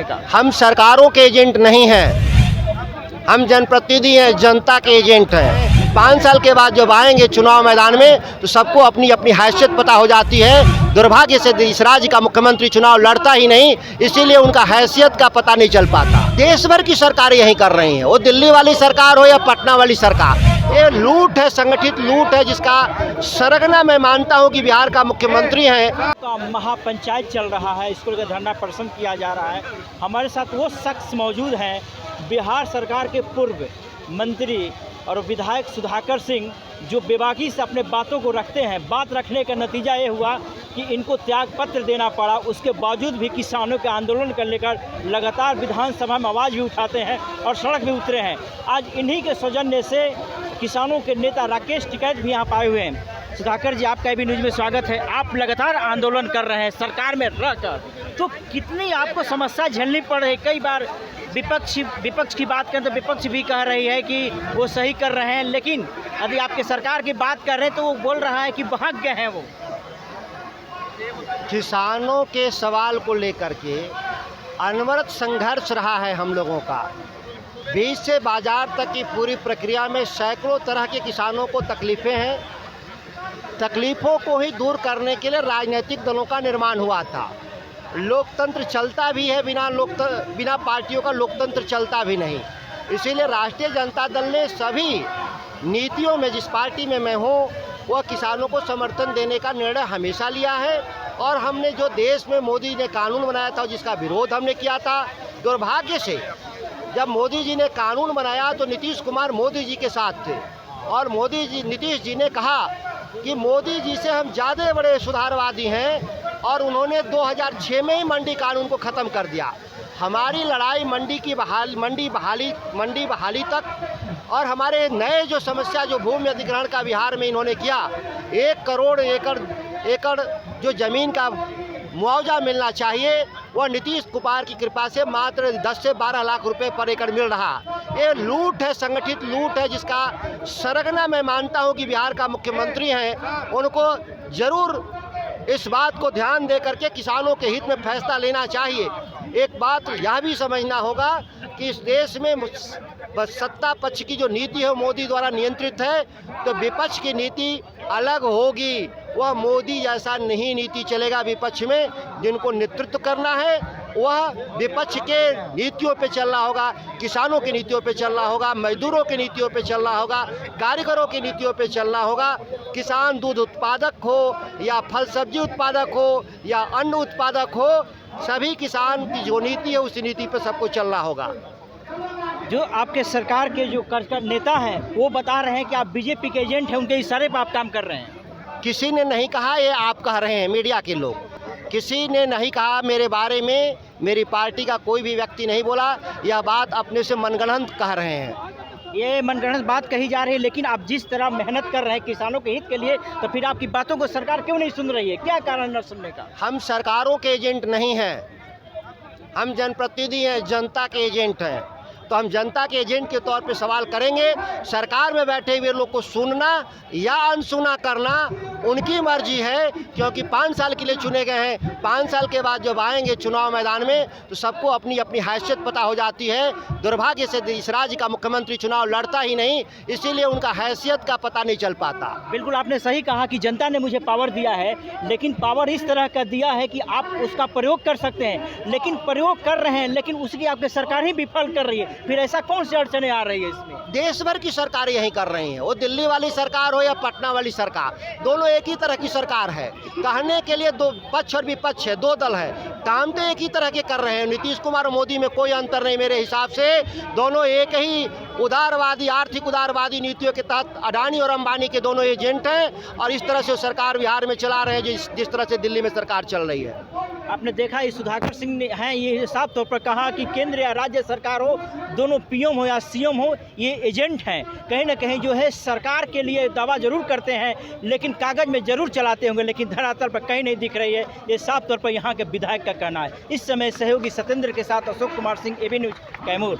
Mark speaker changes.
Speaker 1: का?
Speaker 2: हम सरकारों के एजेंट नहीं हैं, हम जनप्रतिनिधि हैं, जनता के एजेंट हैं। 5 साल के बाद जब आएंगे चुनाव मैदान में तो सबको अपनी अपनी हैसियत पता हो जाती है। दुर्भाग्य से इस राज्य का मुख्यमंत्री चुनाव लड़ता ही नहीं, इसीलिए उनका हैसियत का पता नहीं चल पाता। देश भर की सरकारें यही कर रही हैं, वो दिल्ली वाली सरकार हो या पटना वाली सरकार। ये लूट है, संगठित लूट है, जिसका सरगना मैं मानता हूँ कि बिहार का मुख्यमंत्री है।
Speaker 1: का महापंचायत चल रहा है, स्कूल का धरना प्रदर्शन किया जा रहा है। हमारे साथ वो शख्स मौजूद हैं, बिहार सरकार के पूर्व मंत्री और विधायक सुधाकर सिंह, जो बेबाकी से अपने बातों को रखते हैं। बात रखने का नतीजा ये हुआ कि इनको त्याग पत्र देना पड़ा। उसके बावजूद भी किसानों के आंदोलन को लेकर लगातार विधानसभा में आवाज़ भी उठाते हैं और सड़क भी उतरे हैं। आज इन्हीं के सौजन्य से किसानों के नेता राकेश टिकैत भी यहाँ आए हुए हैं। सुधाकर जी, आपका भी न्यूज़ में स्वागत है। आप लगातार आंदोलन कर रहे हैं सरकार में रहकर, तो कितनी आपको समस्या झेलनी पड़ रही? कई बार विपक्ष की बात करें तो विपक्ष भी कह रही है कि वो सही कर रहे हैं, लेकिन यदि आपके सरकार की बात कर रहे हैं तो वो बोल रहा है कि भाग गए हैं। वो
Speaker 2: किसानों के सवाल को लेकर के अनवरत संघर्ष रहा है हम लोगों का। बीज से बाजार तक की पूरी प्रक्रिया में सैकड़ों तरह के किसानों को तकलीफ़ें हैं। तकलीफ़ों को ही दूर करने के लिए राजनीतिक दलों का निर्माण हुआ था। लोकतंत्र चलता भी है, बिना पार्टियों का लोकतंत्र चलता भी नहीं। इसीलिए राष्ट्रीय जनता दल ने सभी नीतियों में, जिस पार्टी में मैं हूँ, वह किसानों को समर्थन देने का निर्णय हमेशा लिया है। और हमने जो देश में मोदी ने कानून बनाया था, जिसका विरोध हमने किया था, दुर्भाग्य से जब मोदी जी ने कानून बनाया तो नीतीश कुमार मोदी जी के साथ थे और नीतीश जी ने कहा कि मोदी जी से हम ज़्यादा बड़े सुधारवादी हैं, और उन्होंने 2006 में ही मंडी कानून को ख़त्म कर दिया। हमारी लड़ाई मंडी बहाली तक, और हमारे नए जो समस्या जो भूमि अधिग्रहण का बिहार में इन्होंने किया, 1 करोड़ एकड़ जो ज़मीन का मुआवजा मिलना चाहिए, वह नीतीश कुमार की कृपा से मात्र 10 से 12 लाख रुपए पर एकड़ मिल रहा। ये लूट है, संगठित लूट है, जिसका सरगना मैं मानता हूँ कि बिहार का मुख्यमंत्री हैं, उनको ज़रूर इस बात को ध्यान दे करके किसानों के हित में फैसला लेना चाहिए। एक बात यह भी समझना होगा कि इस देश में बस सत्ता पक्ष की जो नीति है मोदी द्वारा नियंत्रित है, तो विपक्ष की नीति अलग होगी। वह मोदी जैसा नहीं नीति चलेगा विपक्ष में। जिनको नेतृत्व करना है वह विपक्ष के नीतियों पे चलना होगा, किसानों की नीतियों पे चलना होगा, मजदूरों की नीतियों पे चलना होगा, कारीगरों की नीतियों पे चलना होगा। किसान दूध उत्पादक हो या फल सब्जी उत्पादक हो या अन्न उत्पादक हो, सभी किसान की जो नीति है उस नीति पे सबको चलना होगा।
Speaker 1: जो आपके सरकार के जो नेता हैं वो बता रहे हैं कि आप बीजेपी के एजेंट हैं, उनके इशारे पर आप काम कर रहे हैं।
Speaker 2: किसी ने नहीं कहा, ये आप कह रहे हैं, मीडिया के लोग। किसी ने नहीं कहा मेरे बारे में, मेरी पार्टी का कोई भी व्यक्ति नहीं बोला। यह बात अपने से मनगढ़ंत कह रहे हैं।
Speaker 1: ये मनगढ़ंत बात कही जा रही है, लेकिन आप जिस तरह मेहनत कर रहे हैं किसानों के हित के लिए, तो फिर आपकी बातों को सरकार क्यों नहीं सुन रही है? क्या कारण न सुनने का?
Speaker 2: हम सरकारों के एजेंट नहीं हैं, हम जनप्रतिनिधि हैं, जनता के एजेंट हैं। तो हम जनता के एजेंट के तौर पे सवाल करेंगे। सरकार में बैठे हुए लोग को सुनना या अनसुना करना उनकी मर्जी है, क्योंकि 5 साल के लिए चुने गए हैं। 5 साल के बाद जब आएंगे चुनाव मैदान में तो सबको अपनी अपनी हैसियत पता हो जाती है। दुर्भाग्य से इस राज्य का मुख्यमंत्री चुनाव लड़ता ही नहीं, इसीलिए उनका हैसियत का पता नहीं चल पाता।
Speaker 1: बिल्कुल, आपने सही कहा कि जनता ने मुझे पावर दिया है, लेकिन पावर इस तरह का दिया है कि आप उसका प्रयोग कर सकते हैं, लेकिन प्रयोग कर रहे हैं, लेकिन उसकी आपकी सरकार ही विफल कर रही है। फिर ऐसा कौन सी अड़चने आ रही है इसमें?
Speaker 2: देश भर की सरकारें यही कर रही हैं, वो दिल्ली वाली सरकार हो या पटना वाली सरकार, दोनों एक ही तरह की सरकार है। कहने के लिए दो पक्ष और विपक्ष है, 2 दल है, काम तो एक ही तरह के कर रहे हैं। नीतीश कुमार और मोदी में कोई अंतर नहीं मेरे हिसाब से। दोनों एक ही उदारवादी, आर्थिक उदारवादी नीतियों के तहत अडानी और अंबानी के दोनों एजेंट हैं, और इस तरह से सरकार बिहार में चला रहे हैं जिस तरह से दिल्ली में सरकार चल रही है।
Speaker 1: आपने देखा ये सुधाकर सिंह ने हैं, ये साफ तौर पर कहा कि केंद्र या राज्य सरकार हो, दोनों पीएम हो या सीएम हो, ये एजेंट हैं। कहीं ना कहीं जो है सरकार के लिए दावा जरूर करते हैं, लेकिन कागज में जरूर चलाते होंगे, लेकिन धरातल पर कहीं नहीं दिख रही है। ये साफ तौर पर यहाँ के विधायक का कहना है। इस समय सहयोगी सत्येंद्र के साथ अशोक कुमार सिंह, एबी न्यूज़, कैमूर।